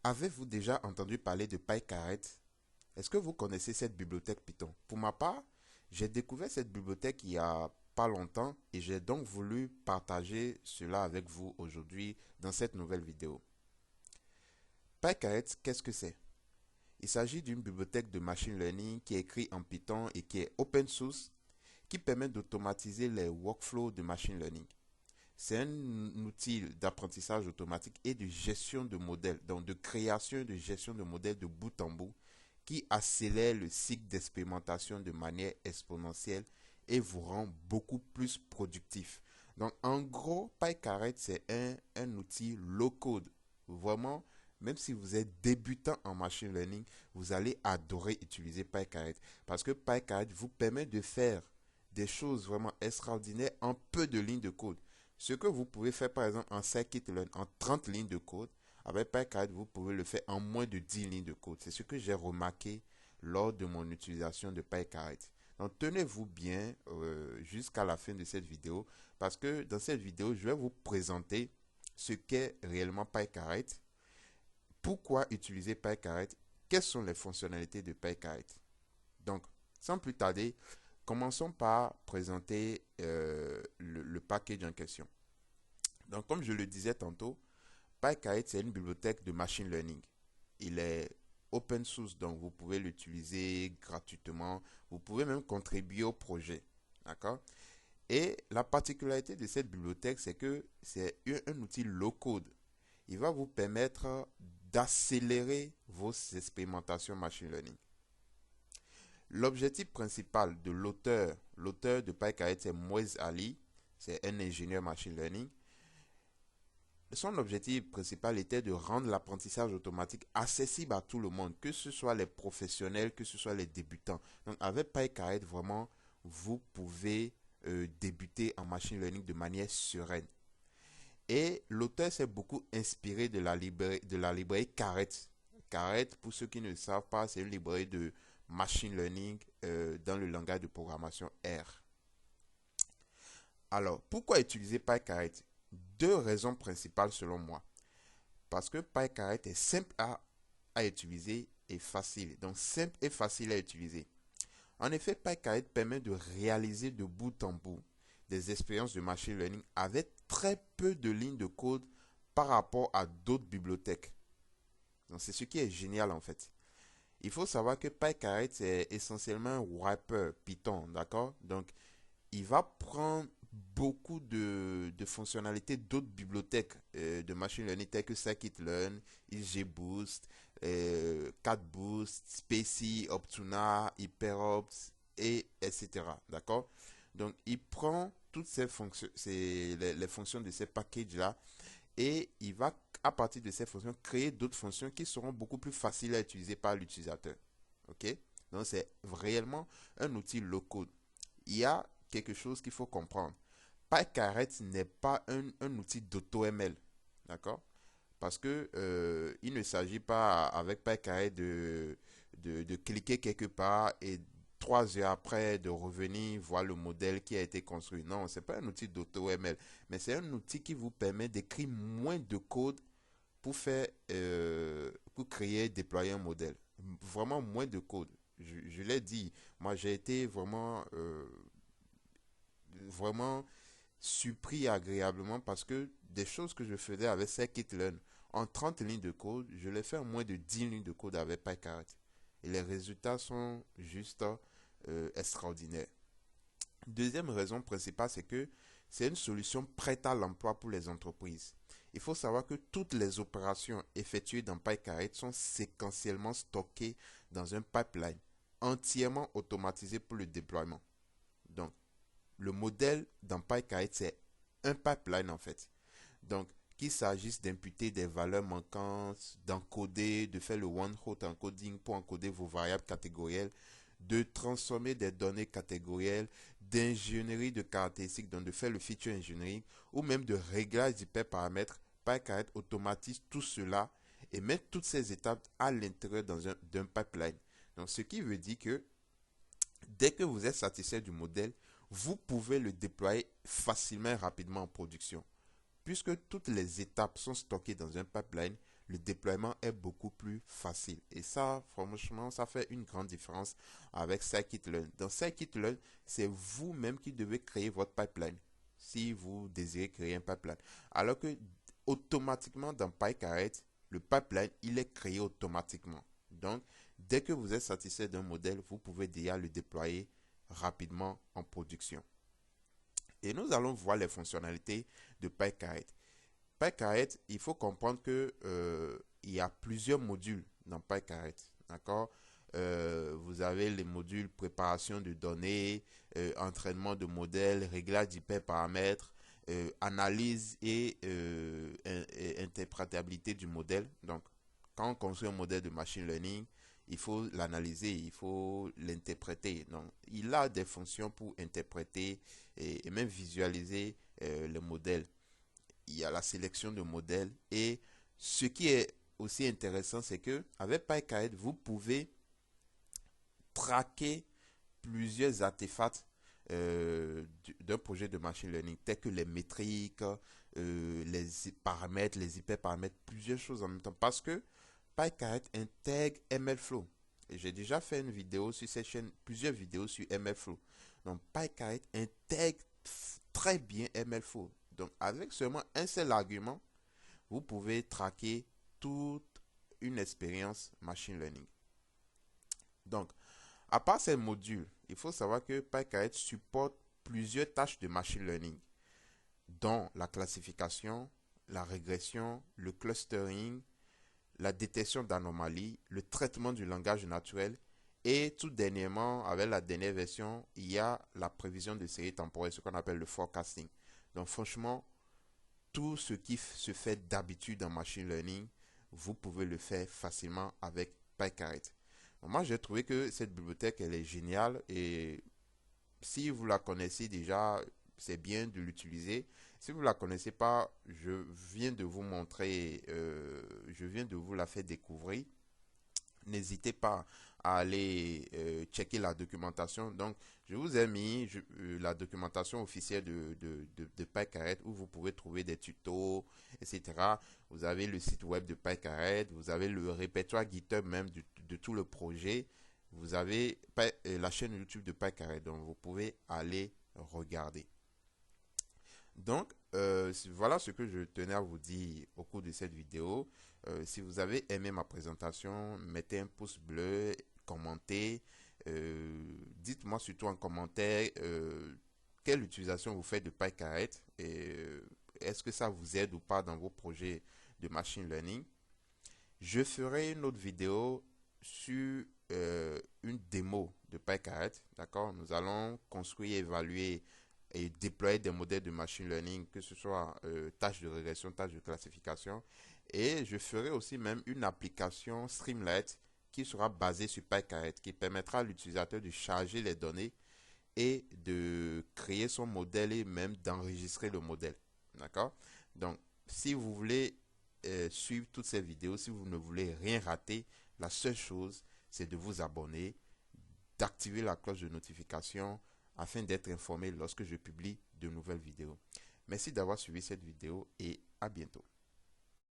Avez-vous déjà entendu parler de PyCaret? Est-ce que vous connaissez cette bibliothèque Python? Pour ma part, j'ai découvert cette bibliothèque il y a pas longtemps et j'ai donc voulu partager cela avec vous aujourd'hui dans cette nouvelle vidéo. PyCaret, qu'est-ce que c'est? Il s'agit d'une bibliothèque de machine learning qui est écrite en Python et qui est open source, qui permet d'automatiser les workflows de machine learning. C'est un outil d'apprentissage automatique et de gestion de modèles, donc de création et de gestion de modèles de bout en bout, qui accélère le cycle d'expérimentation de manière exponentielle et vous rend beaucoup plus productif. Donc en gros, PyCaret, c'est un outil low code. Vraiment, même si vous êtes débutant en machine learning, vous allez adorer utiliser PyCaret. Parce que PyCaret vous permet de faire des choses vraiment extraordinaires en peu de lignes de code. Ce que vous pouvez faire par exemple en scikit-learn en 30 lignes de code, avec PyCaret, vous pouvez le faire en moins de 10 lignes de code. C'est ce que j'ai remarqué lors de mon utilisation de PyCaret. Donc tenez-vous bien jusqu'à la fin de cette vidéo parce que dans cette vidéo, je vais vous présenter ce qu'est réellement PyCaret, pourquoi utiliser PyCaret, quelles sont les fonctionnalités de PyCaret. Donc, sans plus tarder, commençons par présenter le package en question. Donc, comme je le disais tantôt, PyKite, c'est une bibliothèque de machine learning. Il est open source, donc vous pouvez l'utiliser gratuitement. Vous pouvez même contribuer au projet. D'accord? Et la particularité de cette bibliothèque, c'est que c'est un outil low code. Il va vous permettre d'accélérer vos expérimentations machine learning. L'objectif principal de l'auteur de PyKite, c'est Moez Ali. C'est un ingénieur machine learning. Son objectif principal était de rendre l'apprentissage automatique accessible à tout le monde, que ce soit les professionnels, que ce soit les débutants. Donc avec PyCaret, vraiment, vous pouvez débuter en machine learning de manière sereine. Et l'auteur s'est beaucoup inspiré de la librairie Caret. Caret, pour ceux qui ne le savent pas, c'est une librairie de machine learning dans le langage de programmation R. Alors, pourquoi utiliser PyCaret? Deux raisons principales selon moi. Parce que PyCaret est simple à utiliser et facile. Donc simple et facile à utiliser. En effet, PyCaret permet de réaliser de bout en bout des expériences de machine learning avec très peu de lignes de code par rapport à d'autres bibliothèques. Donc c'est ce qui est génial en fait. Il faut savoir que PyCaret c'est essentiellement un wrapper Python, d'accord? Donc il va prendre beaucoup de fonctionnalités d'autres bibliothèques de machine learning telles que scikit-learn, XGBoost, CatBoost, SpaCy, Optuna, HyperOpt, et etc. D'accord? Donc, il prend toutes ces fonctions, les fonctions de ces packages-là et il va, à partir de ces fonctions, créer d'autres fonctions qui seront beaucoup plus faciles à utiliser par l'utilisateur. OK? Donc, c'est réellement un outil low-code. Il y a quelque chose qu'il faut comprendre. PyCaret n'est pas un outil d'auto-ML. D'accord? Parce que il ne s'agit pas avec PyCaret de cliquer quelque part et 3 heures après de revenir voir le modèle qui a été construit. Non, ce n'est pas un outil d'auto-ML, mais c'est un outil qui vous permet d'écrire moins de code pour faire, pour créer et déployer un modèle. Vraiment moins de code. Je l'ai dit, moi j'ai été vraiment surpris agréablement parce que des choses que je faisais avec scikit-learn en 30 lignes de code, je les fais en moins de 10 lignes de code avec PyCaret. Et les résultats sont juste extraordinaires. Deuxième raison principale, c'est que c'est une solution prête à l'emploi pour les entreprises. Il faut savoir que toutes les opérations effectuées dans PyCaret sont séquentiellement stockées dans un pipeline entièrement automatisé pour le déploiement. Donc, le modèle dans PyKite, c'est un pipeline en fait. Donc, qu'il s'agisse d'imputer des valeurs manquantes, d'encoder, de faire le one-hot encoding pour encoder vos variables catégorielles, de transformer des données catégorielles, d'ingénierie de caractéristiques, donc de faire le feature engineering, ou même de réglage d'hyperparamètres, PyKite automatise tout cela et met toutes ces étapes à l'intérieur d'un pipeline. Donc, ce qui veut dire que dès que vous êtes satisfait du modèle, vous pouvez le déployer facilement et rapidement en production. Puisque toutes les étapes sont stockées dans un pipeline, le déploiement est beaucoup plus facile. Et ça, franchement, ça fait une grande différence avec Scikit-learn. Dans Scikit-learn, c'est vous-même qui devez créer votre pipeline si vous désirez créer un pipeline. Alors que automatiquement dans PyCaret, le pipeline, il est créé automatiquement. Donc, dès que vous êtes satisfait d'un modèle, vous pouvez déjà le déployer rapidement en production. Et nous allons voir les fonctionnalités de PyCaret. PyCaret, il faut comprendre que il y a plusieurs modules dans PyCaret. D'accord? Vous avez les modules préparation de données, entraînement de modèles, réglage d'hyperparamètres, analyse et interprétabilité du modèle. Donc, quand on construit un modèle de machine learning, il faut l'analyser, il faut l'interpréter. Donc, il a des fonctions pour interpréter et même visualiser le modèle. Il y a la sélection de modèles et ce qui est aussi intéressant, c'est que avec PyCaret, vous pouvez traquer plusieurs artefacts d'un projet de machine learning, tels que les métriques, les paramètres, les hyperparamètres, plusieurs choses en même temps. Parce que PyCaret intègre MLflow. Et j'ai déjà fait une vidéo sur cette chaîne, plusieurs vidéos sur MLflow. Donc PyCaret intègre très bien MLflow. Donc avec seulement un seul argument, vous pouvez traquer toute une expérience machine learning. Donc, à part ces modules, il faut savoir que PyCaret supporte plusieurs tâches de machine learning, dont la classification, la régression, le clustering, la détection d'anomalies, le traitement du langage naturel et tout dernièrement, avec la dernière version, il y a la prévision de séries temporelles, ce qu'on appelle le forecasting. Donc franchement, tout ce qui se fait d'habitude en machine learning, vous pouvez le faire facilement avec PyCaret. Moi, j'ai trouvé que cette bibliothèque, elle est géniale et si vous la connaissez déjà, c'est bien de l'utiliser. Si vous ne la connaissez pas, je viens de vous montrer, je viens de vous la faire découvrir. N'hésitez pas à aller checker la documentation. Donc, je vous ai mis la documentation officielle de PyCaret où vous pouvez trouver des tutos, etc. Vous avez le site web de PyCaret, vous avez le répertoire GitHub même de tout le projet. Vous avez la chaîne YouTube de PyCaret, donc vous pouvez aller regarder. Donc, voilà ce que je tenais à vous dire au cours de cette vidéo. Si vous avez aimé ma présentation, mettez un pouce bleu, commentez. Dites-moi surtout en commentaire quelle utilisation vous faites de PyCaret et est-ce que ça vous aide ou pas dans vos projets de machine learning. Je ferai une autre vidéo sur une démo de PyCaret. D'accord? Nous allons construire, évaluer et déployer des modèles de machine learning, que ce soit tâches de régression, tâches de classification. Et je ferai aussi même une application Streamlit qui sera basée sur PyCaret, qui permettra à l'utilisateur de charger les données et de créer son modèle et même d'enregistrer le modèle. D'accord? Donc, si vous voulez suivre toutes ces vidéos, si vous ne voulez rien rater, la seule chose, c'est de vous abonner, d'activer la cloche de notification afin d'être informé lorsque je publie de nouvelles vidéos. Merci d'avoir suivi cette vidéo et à bientôt.